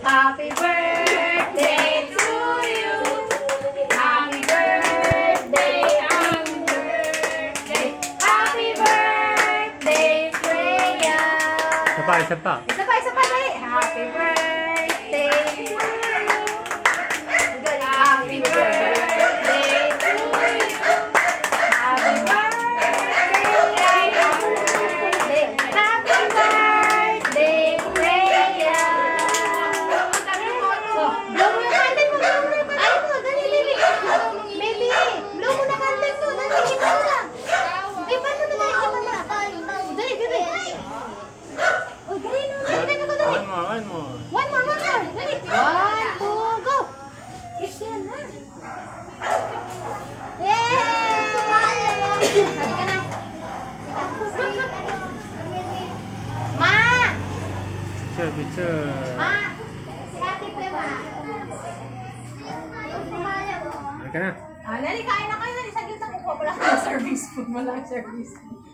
Happy birthday to you. Happy birthday, happy birthday. Happy birthday, Freya. Isa pa, isa pa. Isa pa, dali. Happy birthday to you. Happy birthday to you. Happy birthday, happy birthday, Freya. Blow mo yung candle mo, Ay mo, dali. Baby, blow mo na candle mo. Dali, kita mo na. Eh, paano na tayo kita mo? Dali, baby. Oh, dali no. Dali. One more. One more. Dali. 1, 2, go. Yes, yan na. Yay! Halika na. Ma! Picture. Ma! Si Ate Prema. Halika na. Dali, kain na kayo. Dali, saglit lang upo. Wala kang service food. Walang service food.